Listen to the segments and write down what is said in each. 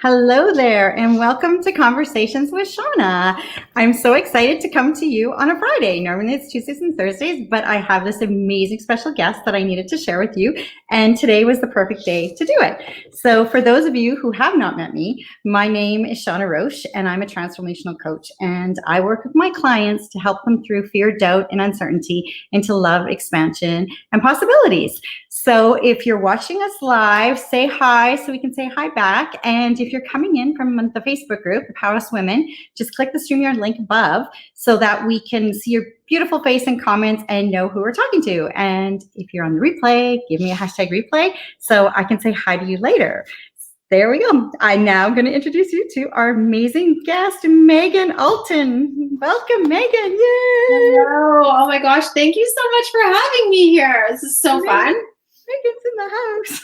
Hello there, and welcome to Conversations with Shawna. I'm so excited to come to you on a Friday. Normally it's Tuesdays and Thursdays, but I have this amazing special guest that I needed to share with you, and today was the perfect day to do it. So for those of you who have not met me, my name is Shawna Roche, and I'm a transformational coach, and I work with my clients to help them through fear, doubt, and uncertainty into love, expansion, and possibilities. So if you're watching us live, say hi so we can say hi back. And if you're coming in from the Facebook group, Powerhouse Women, just click the StreamYard link above so that we can see your beautiful face and comments and know who we're talking to. And if you're on the replay, give me a hashtag replay so I can say hi to you later. There we go. I'm now going to introduce you to our amazing guest, Meaghan Alton. Welcome, Meaghan. Yay! Hello. Oh my gosh. Thank you so much for having me here. This is so fun. Meaghan's in the house.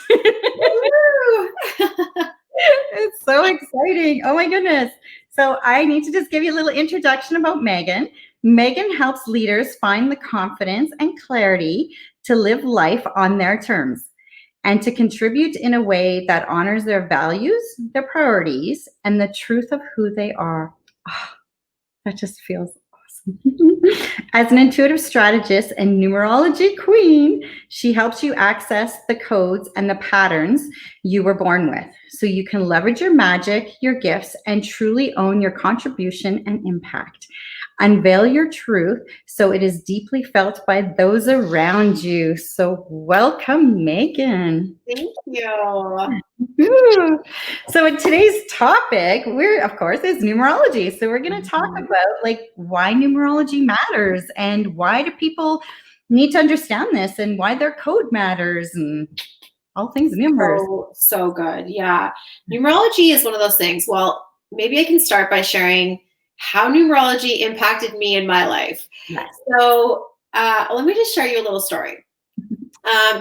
It's so exciting. Oh my goodness. So I need to just give you a little introduction about Meaghan. Meaghan helps leaders find the confidence and clarity to live life on their terms and to contribute in a way that honors their values, their priorities, and the truth of who they are. Oh, that just feels awesome. As an intuitive strategist and numerology queen, she helps you access the codes and the patterns you were born with so you can leverage your magic, your gifts, and truly own your contribution and impact. Unveil your truth so it is deeply felt by those around you. So welcome, Meaghan. Thank you. Ooh. So in today's topic, of course, is numerology. So we're going to talk about why numerology matters and why do people need to understand this and why their code matters and all things numbers. So good. Yeah. Numerology is one of those things. Well, maybe I can start by sharing how numerology impacted me in my life. Yes. So let me just share you a little story.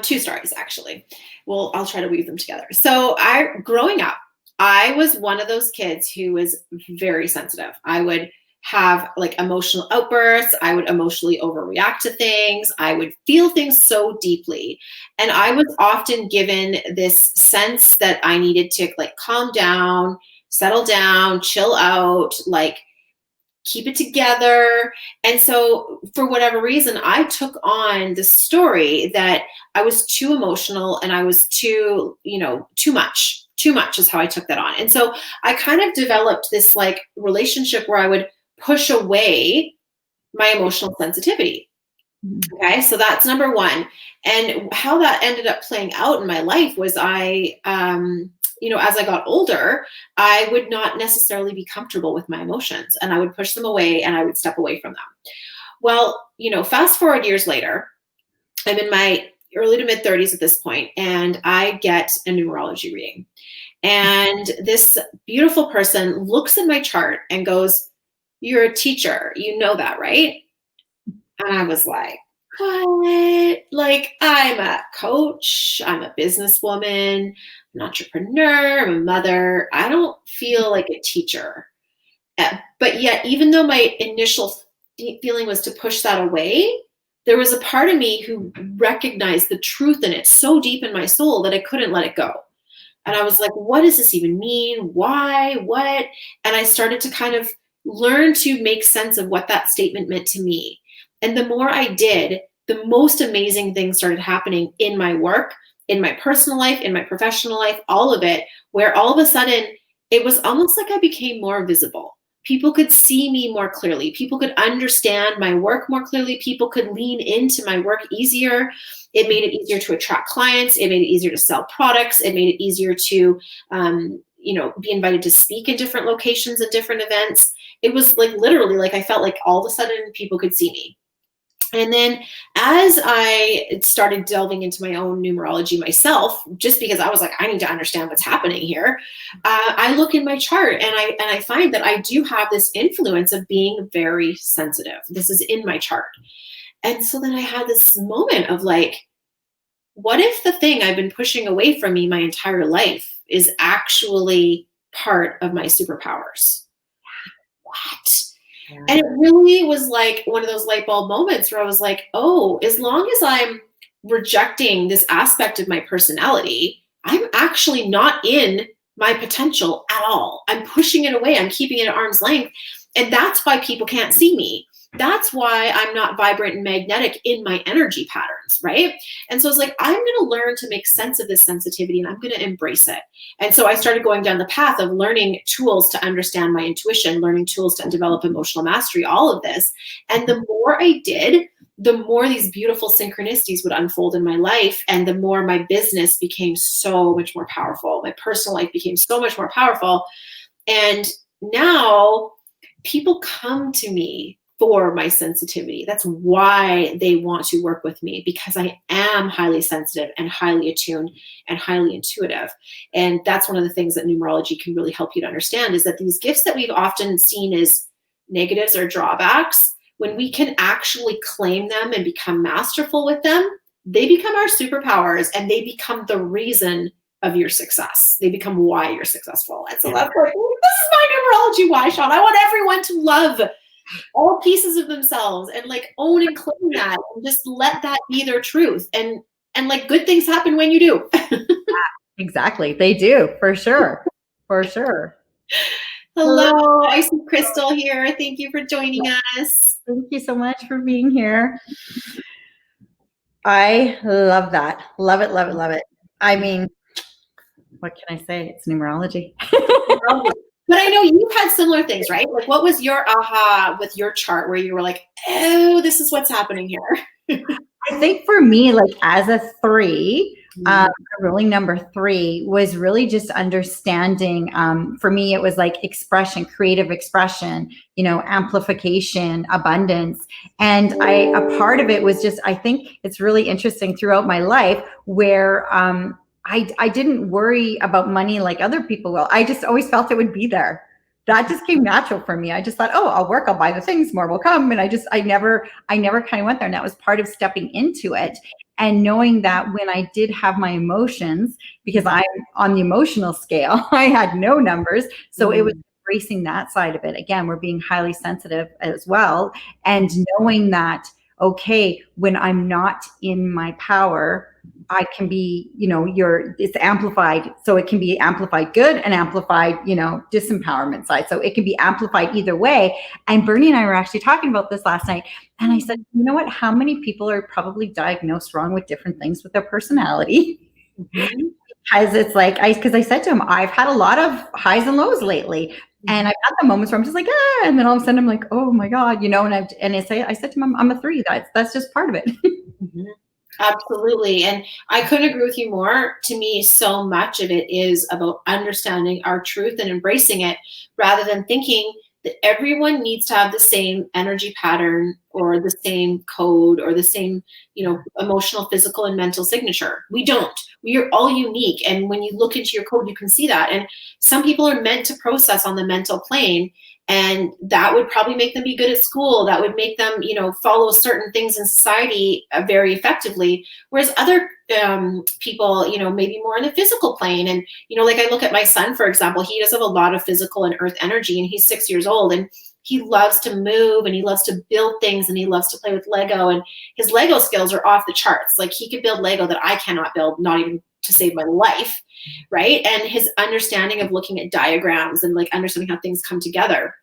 Two stories, actually. Well, I'll try to weave them together. So growing up, I was one of those kids who was very sensitive. I would have emotional outbursts. I would emotionally overreact to things. I would feel things so deeply. And I was often given this sense that I needed to calm down, settle down, chill out, keep it together. And so for whatever reason, I took on the story that I was too emotional and I was too much. Too much is how I took that on. And so I kind of developed this relationship where I would push away my emotional sensitivity. Okay, so that's number one. And how that ended up playing out in my life was as I got older, I would not necessarily be comfortable with my emotions and I would push them away and I would step away from them. Well, fast forward years later, I'm in my early to mid 30s at this point, and I get a numerology reading. And this beautiful person looks at my chart and goes, "You're a teacher. You know that, right?" And I was like, what? I'm a coach, I'm a businesswoman, an entrepreneur, I'm a mother. I don't feel like a teacher. But yet, even though my initial feeling was to push that away, there was a part of me who recognized the truth in it so deep in my soul that I couldn't let it go. And I was like, what does this even mean? Why? What? And I started to kind of learn to make sense of what that statement meant to me. And the more I did, the most amazing things started happening in my work, in my personal life, in my professional life, all of it, where all of a sudden it was almost like I became more visible. People could see me more clearly. People could understand my work more clearly. People could lean into my work easier. It made it easier to attract clients. It made it easier to sell products. It made it easier to, be invited to speak in different locations and different events. It was literally I felt like all of a sudden people could see me. And then as I started delving into my own numerology myself, just because I was like, I need to understand what's happening here, I look in my chart and I find that I do have this influence of being very sensitive. This is in my chart. And so then I had this moment of what if the thing I've been pushing away from me my entire life is actually part of my superpowers? What? And it really was one of those light bulb moments where I was like, oh, as long as I'm rejecting this aspect of my personality, I'm actually not in my potential at all. I'm pushing it away. I'm keeping it at arm's length. And that's why people can't see me. That's why I'm not vibrant and magnetic in my energy patterns, right? And so it's like, I'm going to learn to make sense of this sensitivity and I'm going to embrace it. And so I started going down the path of learning tools to understand my intuition, learning tools to develop emotional mastery, all of this. And the more I did, the more these beautiful synchronicities would unfold in my life, and the more my business became so much more powerful. My personal life became so much more powerful. And now people come to me for my sensitivity. That's why they want to work with me, because I am highly sensitive and highly attuned and highly intuitive. And that's one of the things that numerology can really help you to understand, is that these gifts that we've often seen as negatives or drawbacks, when we can actually claim them and become masterful with them, they become our superpowers and they become the reason of your success. They become why you're successful. And so that's like, this is my numerology why, Shawna. I want everyone to love all pieces of themselves and like own and claim that, and just let that be their truth. And like good things happen when you do. Exactly. They do, for sure. For sure. Hello, I see Crystal here. Thank you for joining us. Thank you so much for being here. I love that. Love it, love it, love it. I mean, what can I say? It's numerology. But I know you've had similar things, right? Like, what was your aha with your chart where you were like, oh, this is what's happening here? I think for me, like as a 3, ruling number 3 was really just understanding. For me, it was like expression, creative expression, amplification, abundance. And a part of it was just, I think it's really interesting throughout my life where, I didn't worry about money like other people will. I just always felt it would be there. That just came natural for me. I just thought, oh, I'll work, I'll buy the things, more will come. And I never kind of went there. And that was part of stepping into it and knowing that when I did have my emotions, because I'm on the emotional scale, I had no numbers. So it was embracing that side of it. Again, we're being highly sensitive as well. And knowing that, okay, when I'm not in my power, I can be, it's amplified. So it can be amplified good and amplified, disempowerment side. So it can be amplified either way. And Bernie and I were actually talking about this last night. And I said, you know what, how many people are probably diagnosed wrong with different things with their personality? Because it's like, because I said to him, I've had a lot of highs and lows lately. And I've had the moments where I'm just like, and then all of a sudden I'm like, oh my God, and I said to him, I'm a 3. That's just part of it. Absolutely. And I couldn't agree with you more. To me, so much of it is about understanding our truth and embracing it, rather than thinking that everyone needs to have the same energy pattern or the same code or the same, emotional, physical, and mental signature. We don't. We are all unique. And when you look into your code, you can see that. And some people are meant to process on the mental plane. And that would probably make them be good at school. That would make them, follow certain things in society very effectively. Whereas other people, maybe more in the physical plane. And, like I look at my son, for example, he does have a lot of physical and earth energy, and he's 6 years old, and he loves to move and he loves to build things and he loves to play with Lego, and his Lego skills are off the charts. Like, he could build Lego that I cannot build, not even to save my life. Right. And his understanding of looking at diagrams and like understanding how things come together.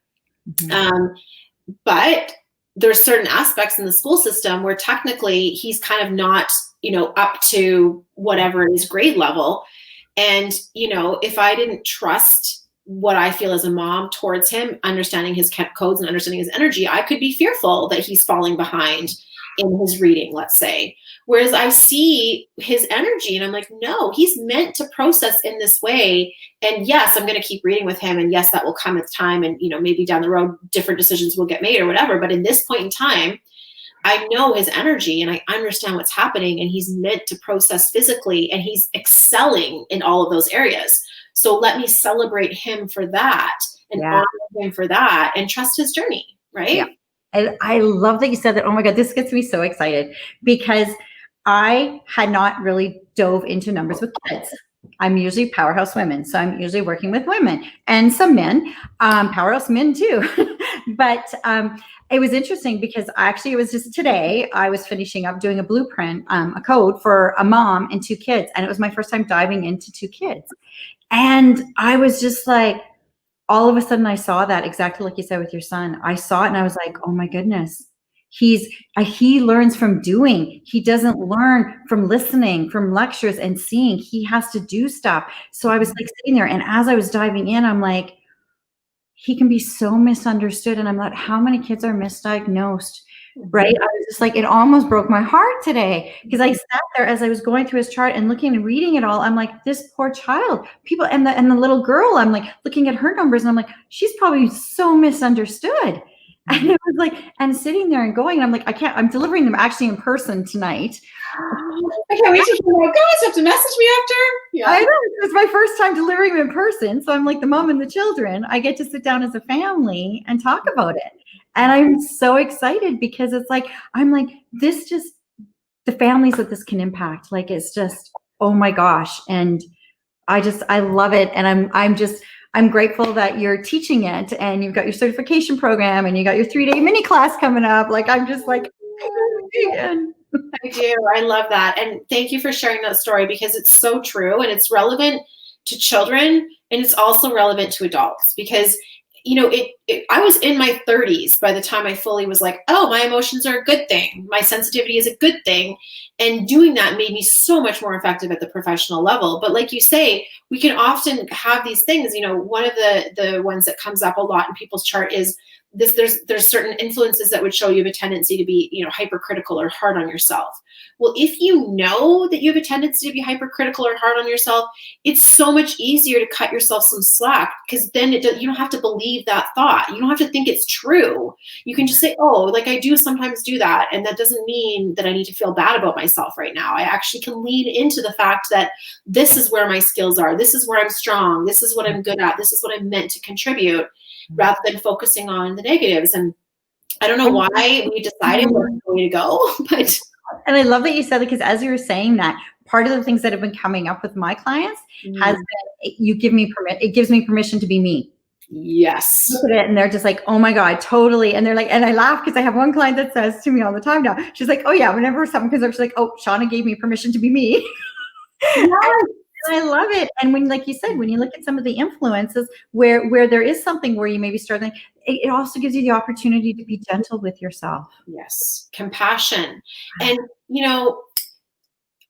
But there's certain aspects in the school system where technically he's kind of not, up to whatever his grade level. And, if I didn't trust what I feel as a mom towards him, understanding his codes and understanding his energy, I could be fearful that he's falling behind in his reading, let's say. Whereas I see his energy and I'm like, no, he's meant to process in this way. And yes, I'm going to keep reading with him. And yes, that will come with time. And, maybe down the road, different decisions will get made or whatever. But in this point in time, I know his energy and I understand what's happening, and he's meant to process physically, and he's excelling in all of those areas. So let me celebrate him for that and honor him for that and trust his journey. Right. Yeah. And I love that you said that. Oh my God, this gets me so excited, because I had not really dove into numbers with kids. I'm usually powerhouse women. So I'm usually working with women and some men, powerhouse men too. But it was interesting because actually it was just today I was finishing up doing a blueprint, a code for a mom and 2 kids. And it was my first time diving into 2 kids. And I was just like, all of a sudden I saw that exactly like you said with your son. I saw it and I was like, oh my goodness. He learns from doing. He doesn't learn from listening, from lectures and seeing. He has to do stuff. So I was like sitting there, and as I was diving in, I'm like, he can be so misunderstood. And I'm like, how many kids are misdiagnosed? Right? I was just like, it almost broke my heart today because I sat there as I was going through his chart and looking and reading it all. I'm like, this poor child. People and the little girl, I'm like looking at her numbers and I'm like, she's probably so misunderstood. And it was like, and sitting there and going, and I'm like, I'm delivering them actually in person tonight. I can't wait to hear my guys have to message me after. Yeah. I know, it's my first time delivering them in person. So I'm like the mom and the children. I get to sit down as a family and talk about it. And I'm so excited because it's like, I'm like, this just, the families that this can impact, like, it's just, oh my gosh. And I love it. And I'm grateful that you're teaching it and you've got your certification program and you got your 3-day mini class coming up. Like, I'm just like, I do. I love that. And thank you for sharing that story because it's so true and it's relevant to children and it's also relevant to adults because I was in my 30s by the time I fully was like, oh, my emotions are a good thing. My sensitivity is a good thing. And doing that made me so much more effective at the professional level. But like you say, we can often have these things. One of the ones that comes up a lot in people's chart is this. There's certain influences that would show you have a tendency to be, hypercritical or hard on yourself. Well, if you know that you have a tendency to be hypercritical or hard on yourself, it's so much easier to cut yourself some slack because then you don't have to believe that thought. You don't have to think it's true. You can just say, oh, like I do sometimes do that. And that doesn't mean that I need to feel bad about myself right now. I actually can lean into the fact that this is where my skills are. This is where I'm strong. This is what I'm good at. This is what I'm meant to contribute rather than focusing on the negatives. And I don't know why we decided where we're going to go, but... And I love that you said it because as you were saying that, part of the things that have been coming up with my clients has been, it gives me permission to be me. Yes. Look at it and they're just like, oh my God, totally. And they're like, and I laugh because I have one client that says to me all the time now, she's like, oh yeah, whenever something comes up, she's like, oh, Shawna gave me permission to be me. Yes. And I love it. And when, like you said, when you look at some of the influences where there is something where you may be struggling, it also gives you the opportunity to be gentle with yourself. Yes. Compassion. And,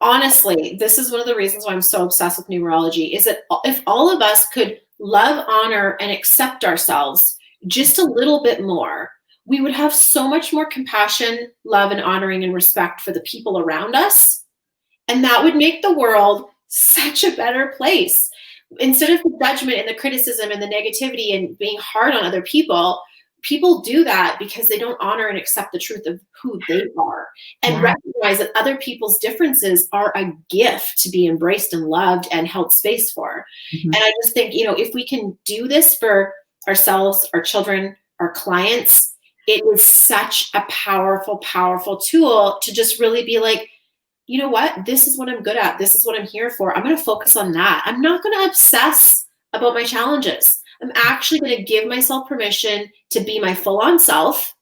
honestly, this is one of the reasons why I'm so obsessed with numerology is that if all of us could love, honor, and accept ourselves just a little bit more, we would have so much more compassion, love, and honoring and respect for the people around us. And that would make the world such a better place. Instead of the judgment and the criticism and the negativity and being hard on other people do that because they don't honor and accept the truth of who they are and recognize that other people's differences are a gift to be embraced and loved and held space for. And I just think, if we can do this for ourselves, our children, our clients, it is such a powerful, powerful tool to just really be like, you know what? This is what I'm good at. This is what I'm here for. I'm going to focus on that. I'm not going to obsess about my challenges. I'm actually going to give myself permission to be my full-on self,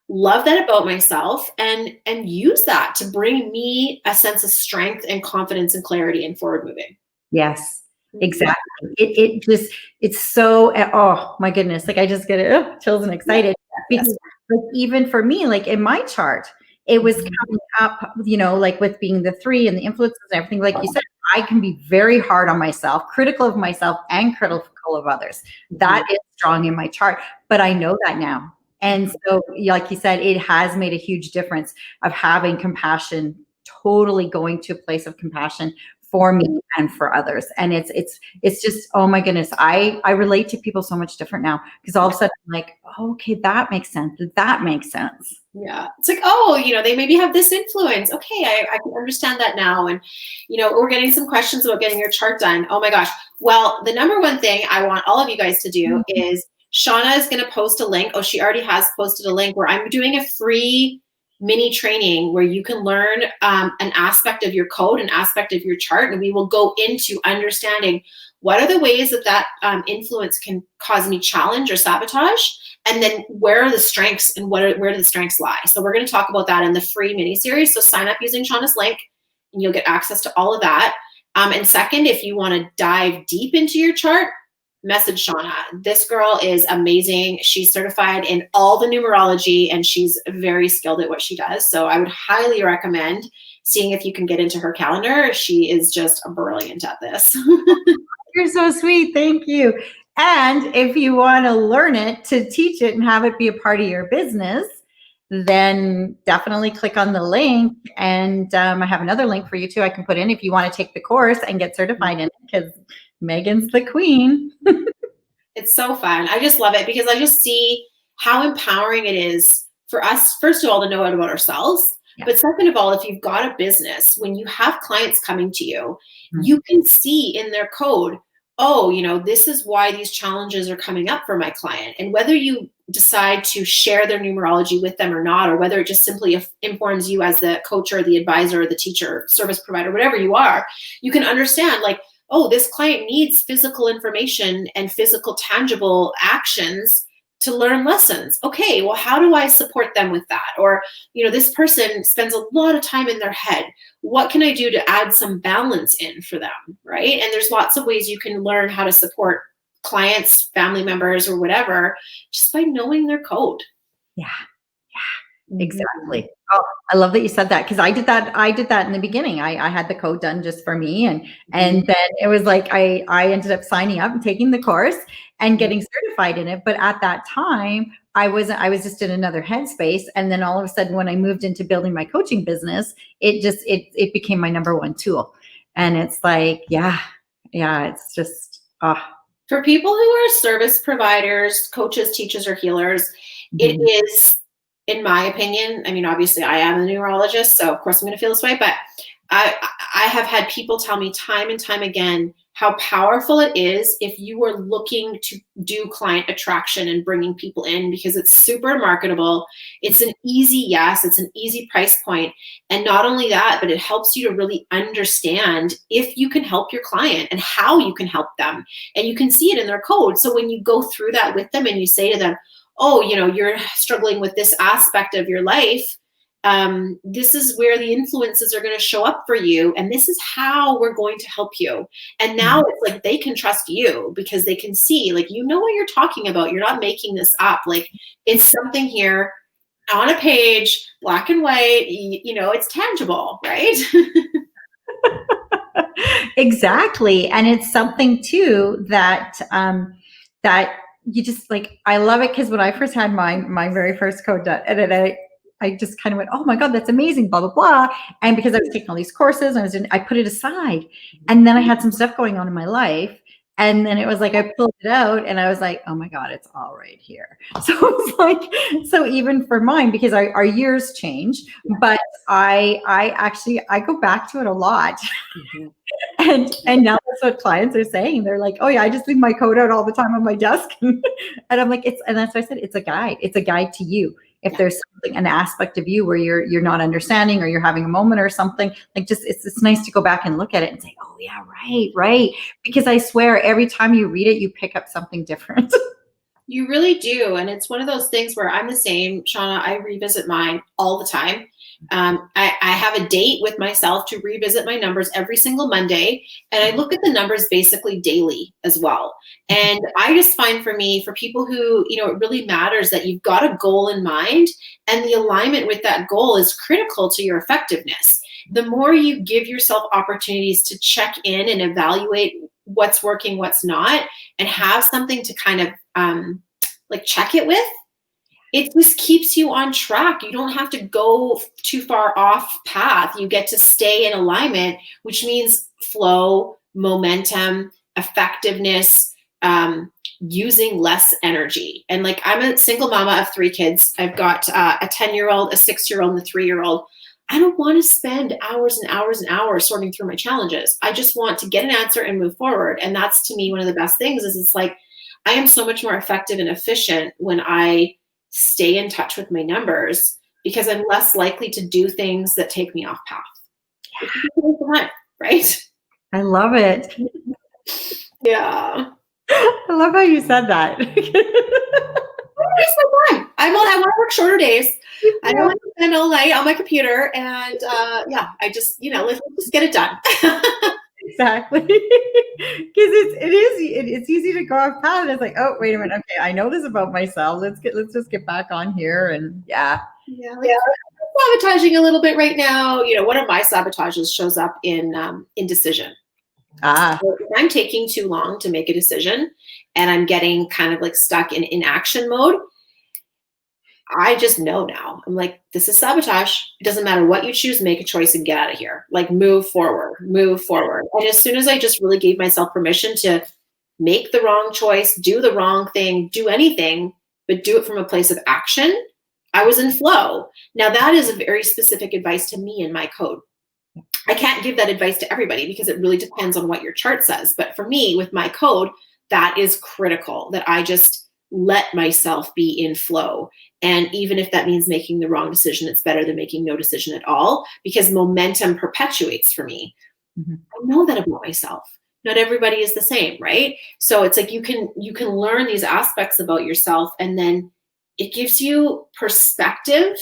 love that about myself, and use that to bring me a sense of strength and confidence and clarity and forward moving. Yes, exactly. It's so, oh my goodness. Like I just get chills and excited because like, even for me, like in my chart, it was coming up, like with being the 3 and the influences and everything, like you said, I can be very hard on myself, critical of myself and critical of others. That is strong in my chart, but I know that now. And so, like you said, it has made a huge difference of having compassion, totally going to a place of compassion for me and for others. And it's just, oh my goodness, I relate to people so much different now because all of a sudden I'm like, oh, okay, that makes sense. That makes sense. Yeah. It's like, oh, they maybe have this influence. Okay. I can understand that now. And, we're getting some questions about getting your chart done. Oh my gosh. Well, the number one thing I want all of you guys to do is Shawna is going to post a link. Oh, she already has posted a link where I'm doing a free mini training where you can learn an aspect of your code, an aspect of your chart, and we will go into understanding what are the ways that influence can cause me challenge or sabotage, and then where are the strengths and where do the strengths lie. So we're going to talk about that in the free mini series. So sign up using Shawna's link and you'll get access to all of that. And second, if you want to dive deep into your chart, message Shawna. This girl is amazing. She's certified in all the numerology and she's very skilled at what she does. So I would highly recommend seeing if you can get into her calendar. She is just brilliant at this. You're so sweet. Thank you. And if you want to learn it, to teach it and have it be a part of your business, then definitely click on the link. And I have another link for you too I can put in if you want to take the course and get certified in it, because Meaghan's the queen. It's so fun. I just love it because I just see how empowering it is for us, first of all, to know it about ourselves. Yeah. But second of all, if you've got a business, when you have clients coming to you, you can see in their code, oh, this is why these challenges are coming up for my client. And whether you decide to share their numerology with them or not, or whether it just simply informs you as the coach or the advisor or the teacher, service provider, whatever you are, you can understand like, oh, this client needs physical information and physical tangible actions to learn lessons. Okay, well, how do I support them with that? Or, this person spends a lot of time in their head. What can I do to add some balance in for them, right? And there's lots of ways you can learn how to support clients, family members, or whatever, just by knowing their code. Yeah, exactly. Oh, I love that you said that, because I did that in the beginning. I had the code done just for me, and then it was like I ended up signing up and taking the course and getting certified in it. But at that time, I was just in another headspace. And then all of a sudden, when I moved into building my coaching business, it became my number one tool. And it's like, it's just for people who are service providers, coaches, teachers, or healers, it is, in my opinion, I mean, obviously I am a numerologist, so of course I'm going to feel this way, but I have had people tell me time and time again how powerful it is if you are looking to do client attraction and bringing people in, because it's super marketable. It's an easy yes, it's an easy price point. And not only that, but it helps you to really understand if you can help your client and how you can help them. And you can see it in their code. So when you go through that with them and you say to them, oh, you're struggling with this aspect of your life, this is where the influences are going to show up for you, and this is how we're going to help you. And now it's like they can trust you because they can see, like, what you're talking about. You're not making this up. Like, it's something here on a page, black and white, it's tangible, right? Exactly. And it's something too that you just like, I love it, because when I first had my very first code done, and then I just kind of went, oh my God, that's amazing, blah, blah, blah. And because I was taking all these courses, I put it aside. And then I had some stuff going on in my life. And then it was like, I pulled it out and I was like, oh my God, it's all right here. So it's like, so even for mine, because our years change, but I go back to it a lot. And now that's what clients are saying. They're like, oh yeah, I just leave my code out all the time on my desk. And I'm like, and that's why I said, it's a guide. It's a guide to you. If there's something, an aspect of you where you're not understanding, or you're having a moment or something, like, just it's nice to go back and look at it and say, oh yeah, right. Because I swear, every time you read it, you pick up something different. You really do. And it's one of those things where I'm the same, Shawna. I revisit mine all the time. I have a date with myself to revisit my numbers every single Monday. And I look at the numbers basically daily as well. And I just find for people who, it really matters that you've got a goal in mind, and the alignment with that goal is critical to your effectiveness. The more you give yourself opportunities to check in and evaluate what's working, what's not, and have something to kind of like check it with, it just keeps you on track. You don't have to go too far off path. You get to stay in alignment, which means flow, momentum, effectiveness, using less energy. And like, I'm a single mama of 3 kids. I've got a 10-year-old, a 6-year-old, and a 3-year-old. I don't want to spend hours and hours and hours sorting through my challenges. I just want to get an answer and move forward. And that's, to me, one of the best things. Is it's like, I am so much more effective and efficient when I stay in touch with my numbers, because I'm less likely to do things that take me off path. Right? I love it. Yeah. I love how you said that. I want to work shorter days. I don't want to spend all night on my computer, and I just let's just get it done. Exactly. Because it's easy to go off path. It's like, oh, wait a minute. Okay, I know this about myself. Let's just get back on here, and Sabotaging a little bit right now. One of my sabotages shows up in indecision. So if I'm taking too long to make a decision and I'm getting kind of like stuck in inaction mode, I just know now. I'm like, this is sabotage. It doesn't matter what you choose, make a choice and get out of here. Like move forward. And as soon as I just really gave myself permission to make the wrong choice, do the wrong thing, do anything, but do it from a place of action, I was in flow. Now that is a very specific advice to me in my code. I can't give that advice to everybody because it really depends on what your chart says. But for me, with my code, that is critical, that I just let myself be in flow. And even if that means making the wrong decision, it's better than making no decision at all, because momentum perpetuates for me. Mm-hmm. I know that about myself. Not everybody is the same, right? So it's like you can learn these aspects about yourself, and then it gives you perspective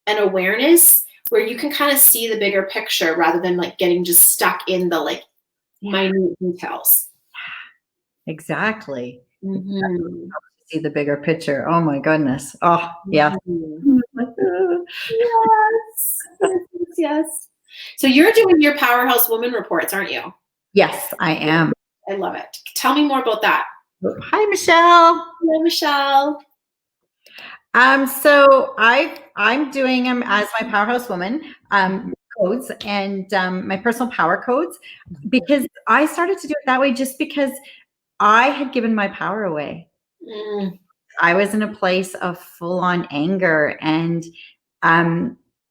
and awareness where you can kind of see the bigger picture rather than like getting just stuck in the minute details. Exactly. Mm-hmm. See the bigger picture. Oh my goodness. Oh yeah. Mm-hmm. Yes. So you're doing your Powerhouse Woman reports, aren't you? Yes, I am. I love it. Tell me more about that. Hi, Michelle. Hello, Michelle. So I'm doing them as my Powerhouse Woman codes and my personal power codes, because I started to do it that way just because I had given my power away. I was in a place of full-on anger and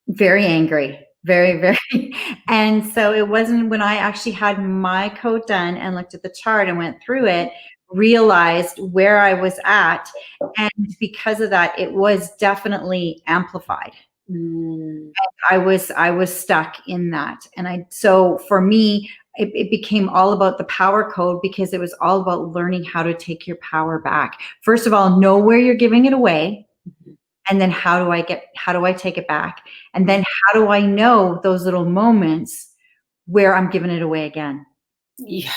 very angry, very, very. And so it wasn't when I actually had my code done and looked at the chart and went through it, realized where I was at. And because of that, it was definitely amplified. I was stuck in that. And so for me, it became all about the power code, because it was all about learning how to take your power back. First of all, know where you're giving it away. And then how do I take it back? And then how do I know those little moments where I'm giving it away again? Yeah.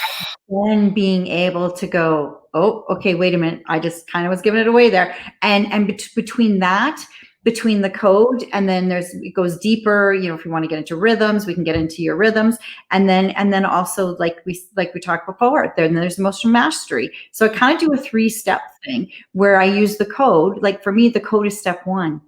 And being able to go, oh, okay, wait a minute. I just kind of was giving it away there. And between the code, and then it goes deeper, if you want to get into rhythms, we can get into your rhythms. And then also like we talked before, then there's emotional mastery. So I kind of do a 3-step thing where I use the code. Like for me, the code is step 1.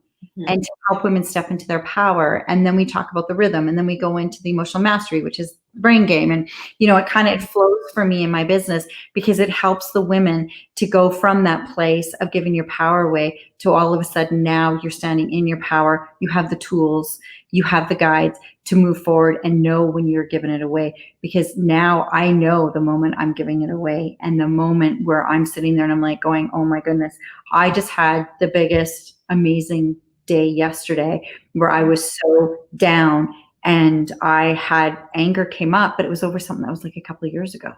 And to help women step into their power. And then we talk about the rhythm, and then we go into the emotional mastery, which is the brain game. And, it flows for me in my business, because it helps the women to go from that place of giving your power away to all of a sudden now you're standing in your power. You have the tools, you have the guides to move forward and know when you're giving it away. Because now I know the moment I'm giving it away, and the moment where I'm sitting there and I'm like going, oh my goodness, I just had the biggest, amazing day yesterday where I was so down, and I had anger came up, but it was over something that was like a couple of years ago.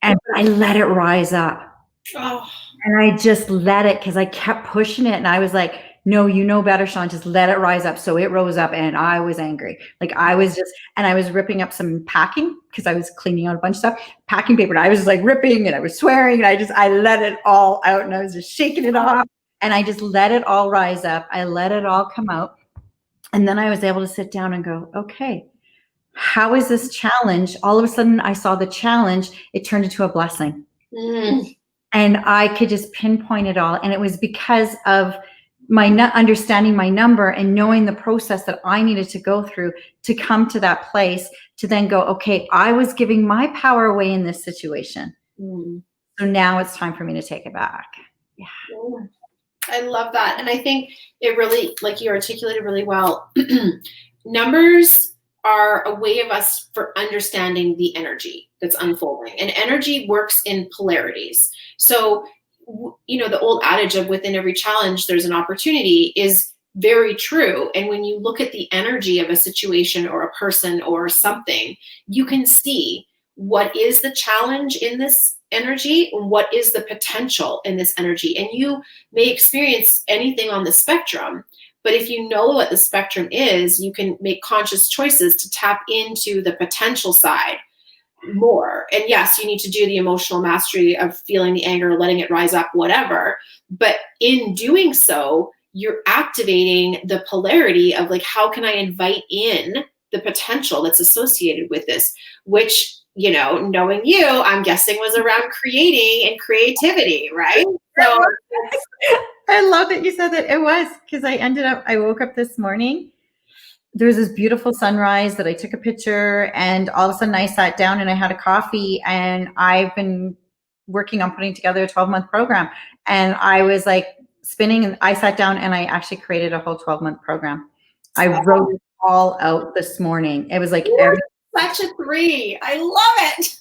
And I let it rise up. And I just let it, because I kept pushing it, and I was like, no, you know better, Sean, just let it rise up. So it rose up, and I was angry. Like I was ripping up some packing, because I was cleaning out a bunch of stuff, packing paper, and I was just like ripping, and I was swearing, and I let it all out, and I was just shaking it off. And I just let it all rise up. I let it all come out. And then I was able to sit down and go, okay, how is this challenge? All of a sudden I saw the challenge. It turned into a blessing. And I could just pinpoint it all. And it was because of my understanding my number and knowing the process that I needed to go through to come to that place to then go, okay, I was giving my power away in this situation. So now it's time for me to take it back. Yeah. I love that. And I think it really, like you articulated really well, numbers are a way of us for understanding the energy that's unfolding. And energy works in polarities. So, the old adage of within every challenge, there's an opportunity is very true. And when you look at the energy of a situation or a person or something, you can see what is the challenge in this energy and what is the potential in this energy. And you may experience anything on the spectrum, but if you know what the spectrum is, you can make conscious choices to tap into the potential side more. And yes, you need to do the emotional mastery of feeling the anger, letting it rise up, whatever. But in doing so, you're activating the polarity of like, how can I invite in the potential that's associated with this, which, you know, knowing you, I'm guessing was around creating and creativity, right? So I love that you said that. It was, because I woke up this morning. There was this beautiful sunrise that I took a picture, and all of a sudden I sat down and I had a coffee, and I've been working on putting together a 12-month program. And I was like spinning, and I sat down and I actually created a whole 12-month program. I wrote it all out this morning. It was like such a 3. I love it.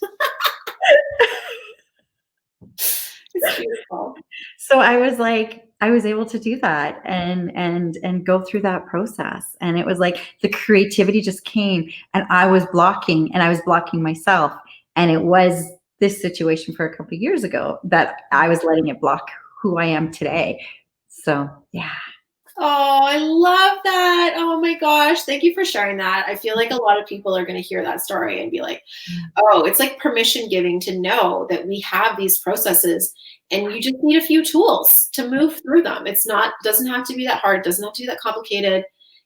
It's beautiful. So I was like, I was able to do that and go through that process. And it was like the creativity just came, and I was blocking myself. And it was this situation for a couple of years ago that I was letting it block who I am today. So, yeah. Oh, I love that. Oh my gosh. Thank you for sharing that. I feel like a lot of people are going to hear that story and be like, oh, it's like permission giving to know that we have these processes and you just need a few tools to move through them. Doesn't have to be that hard. Doesn't have to be that complicated.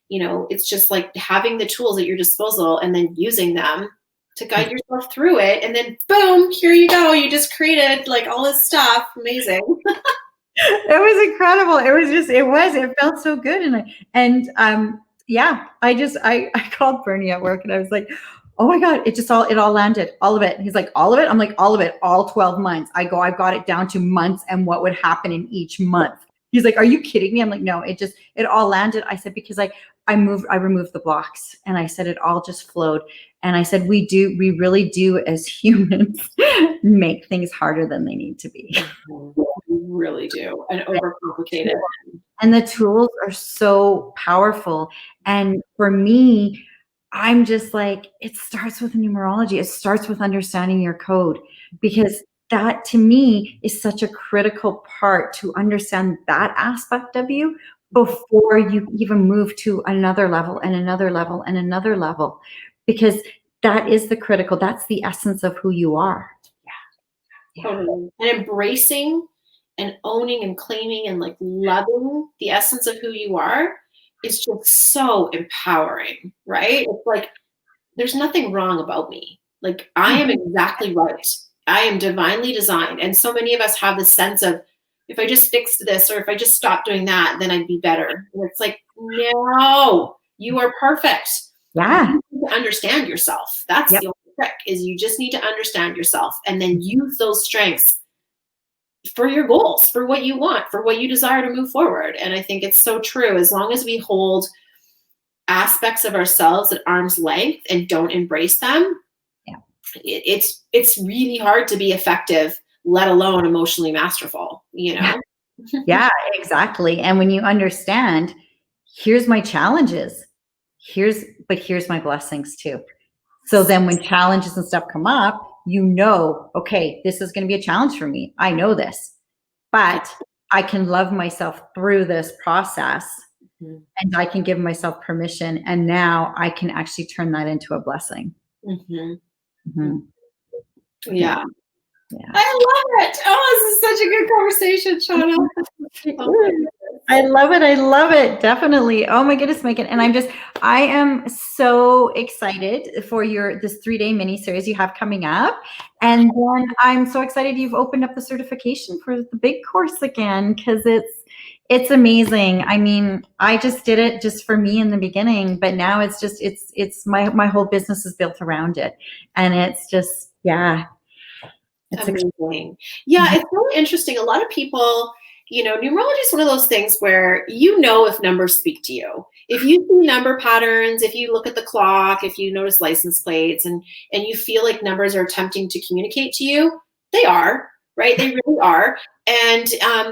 You know, it's just like having the tools at your disposal and then using them to guide yourself through it. And then boom, here you go. You just created like all this stuff. Amazing. It was incredible. It felt so good. I called Bernie at work and I was like, oh my God, it all landed, all of it. And he's like, all of it? I'm like, all of it, all 12 months. I've got it down to months and what would happen in each month. He's like, are you kidding me? I'm like, no, it all landed. I said, because I removed the blocks, and I said, it all just flowed. And I said, we really do as humans make things harder than they need to be. We really do, and overcomplicate it. And the tools are so powerful. And for me, I'm just like, it starts with numerology. It starts with understanding your code, because that to me is such a critical part to understand that aspect of you before you even move to another level and another level and another level, because that's the essence of who you are. Yeah. Totally. And embracing and owning and claiming and like loving the essence of who you are is just so empowering, right? It's like, there's nothing wrong about me. Like, I am exactly right. I am divinely designed. And so many of us have this sense of, if I just fixed this, or if I just stopped doing that, then I'd be better. And it's like, no, you are perfect. Yeah. You need to understand yourself. That's the only trick, is you just need to understand yourself and then use those strengths for your goals, for what you want, for what you desire to move forward. And I think it's so true. As long as we hold aspects of ourselves at arm's length and don't embrace them, it's really hard to be effective, let alone emotionally masterful, you know? Yeah, exactly. And when you understand, here's my challenges, here's my blessings too. So then when challenges and stuff come up, you know, okay, this is going to be a challenge for me. I know this, but I can love myself through this process, and I can give myself permission. And now I can actually turn that into a blessing. Yeah. I love it. Oh, this is such a good conversation, Shawna. I love it. I love it. Definitely. Oh my goodness, Meaghan. And I am so excited for this 3-day mini series you have coming up. And then I'm so excited you've opened up the certification for the big course again, because it's amazing. I mean, I just did it just for me in the beginning, but now it's my whole business is built around it. And it's just, yeah. It's amazing. Yeah, it's really interesting. A lot of people, numerology is one of those things where if numbers speak to you. If you see number patterns, if you look at the clock, if you notice license plates, and you feel like numbers are attempting to communicate to you, they are. right? They really are. And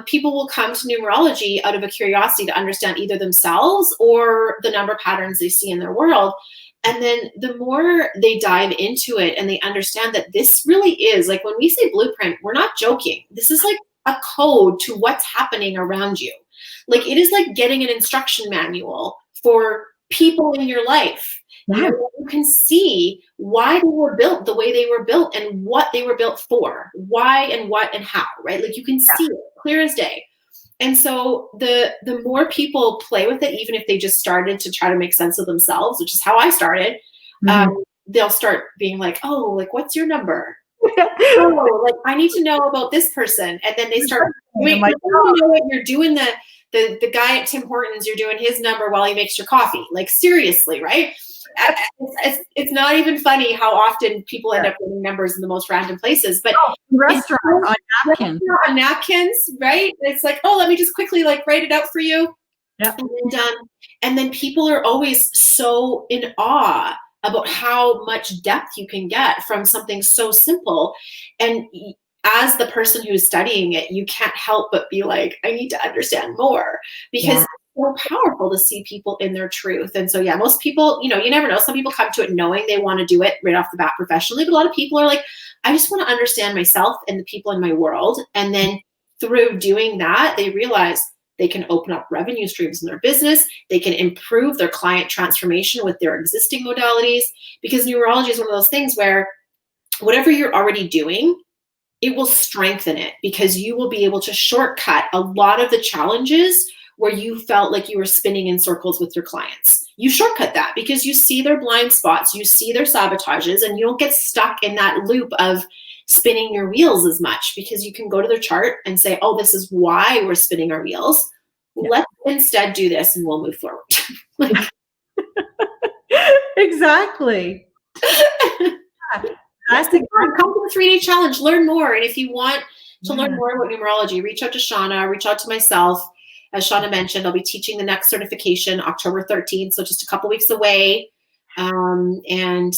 people will come to numerology out of a curiosity to understand either themselves or the number patterns they see in their world. And then the more they dive into it and they understand that this really is like, when we say blueprint, we're not joking. This is like a code to what's happening around you. Like, it is like getting an instruction manual for people in your life. Yeah. You can see why they were built the way they were built and what they were built for, why and what and how, right? Like, you can see it clear as day. And so the more people play with it, even if they just started to try to make sense of themselves, which is how I started, they'll start being like, oh, like, what's your number? Oh, like, I need to know about this person. And then they start, wait, you know what, you're doing the guy at Tim Hortons, you're doing his number while he makes your coffee. Like, seriously, right? It's not even funny how often people end up getting numbers in the most random places. But restaurant on napkins. On napkins, right? It's like, oh, let me just quickly like write it out for you. Yeah. And then people are always so in awe about how much depth you can get from something so simple. And as the person who's studying it, you can't help but be like, I need to understand more, because so powerful to see people in their truth. And so, yeah, most people, you never know. Some people come to it knowing they want to do it right off the bat professionally, but a lot of people are like, I just want to understand myself and the people in my world. And then through doing that, they realize they can open up revenue streams in their business. They can improve their client transformation with their existing modalities, because numerology is one of those things where whatever you're already doing, it will strengthen it, because you will be able to shortcut a lot of the challenges where you felt like you were spinning in circles with your clients. You shortcut that because you see their blind spots, you see their sabotages, and you don't get stuck in that loop of spinning your wheels as much, because you can go to their chart and say, oh, this is why we're spinning our wheels. Let's instead do this and we'll move forward. Exactly. Come to the 3-day challenge, learn more. And if you want to learn more about numerology, reach out to Shawna, reach out to myself. As Shawna mentioned, I'll be teaching the next certification October 13th, so just a couple weeks away. And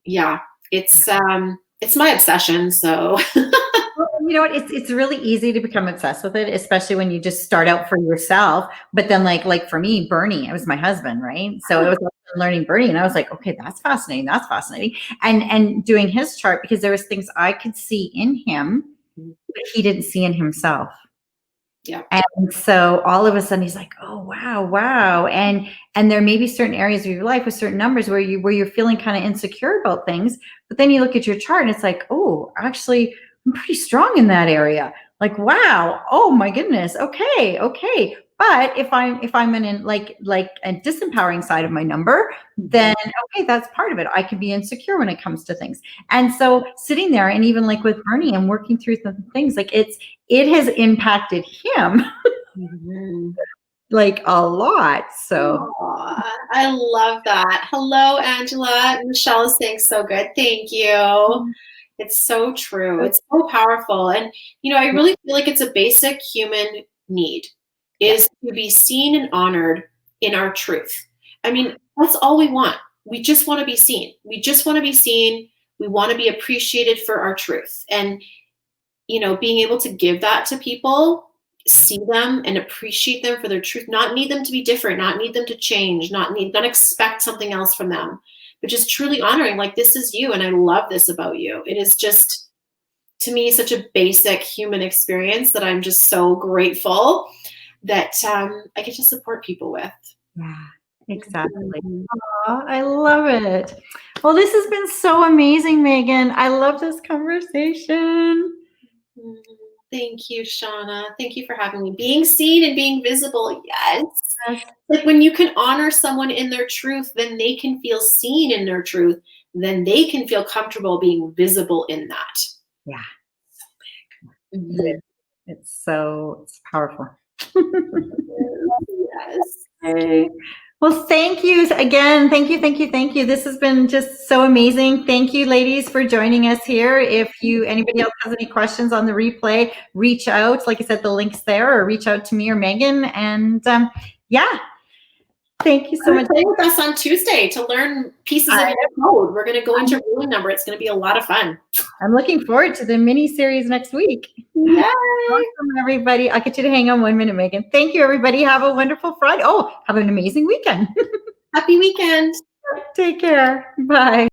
yeah, it's my obsession. So you know what? It's really easy to become obsessed with it, especially when you just start out for yourself. But then, like for me, Bernie, it was my husband, right? So it was learning Bernie, and I was like, okay, that's fascinating. That's fascinating. And doing his chart, because there was things I could see in him, but he didn't see in himself. Yeah. And so all of a sudden he's like, oh, wow. And there may be certain areas of your life with certain numbers where you're feeling kind of insecure about things. But then you look at your chart and it's like, oh, actually, I'm pretty strong in that area. Like, wow. Oh my goodness. Okay. But if I'm in like a disempowering side of my number, then okay, that's part of it. I can be insecure when it comes to things. And so sitting there, and even like with Bernie and working through some things, like it has impacted him like a lot. So I love that. Hello, Angela. Michelle is saying so good. Thank you. It's so true. It's so powerful. And, I really feel like it's a basic human need, is to be seen and honored in our truth. I mean, that's all we want. We just want to be seen. We just want to be seen. We want to be appreciated for our truth. And, being able to give that to people, see them and appreciate them for their truth, not need them to be different, not need them to change, not expect something else from them, but just truly honoring, like, this is you and I love this about you. It is just, to me, such a basic human experience that I'm just so grateful that I get to support people with. Yeah, exactly. Oh, I love it. Well, this has been so amazing, Meaghan. I love this conversation. Thank you, Shawna. Thank you for having me. Being seen and being visible. Yes. Like, when you can honor someone in their truth, then they can feel seen in their truth. Then they can feel comfortable being visible in that. Yeah. So big. It's powerful. Yes. Okay. Well, thank you again. Thank you. This has been just so amazing. Thank you, ladies, for joining us here. If anybody else has any questions on the replay, reach out. Like I said, the link's there, or reach out to me or Meaghan. And yeah. Thank you so much. Play with us on Tuesday to learn pieces of your code. We're going to go into ruling number. It's going to be a lot of fun. I'm looking forward to the mini series next week. Yay! Awesome, everybody. I'll get you to hang on 1 minute, Meaghan. Thank you, everybody. Have a wonderful Friday. Oh, have an amazing weekend. Happy weekend. Take care. Bye.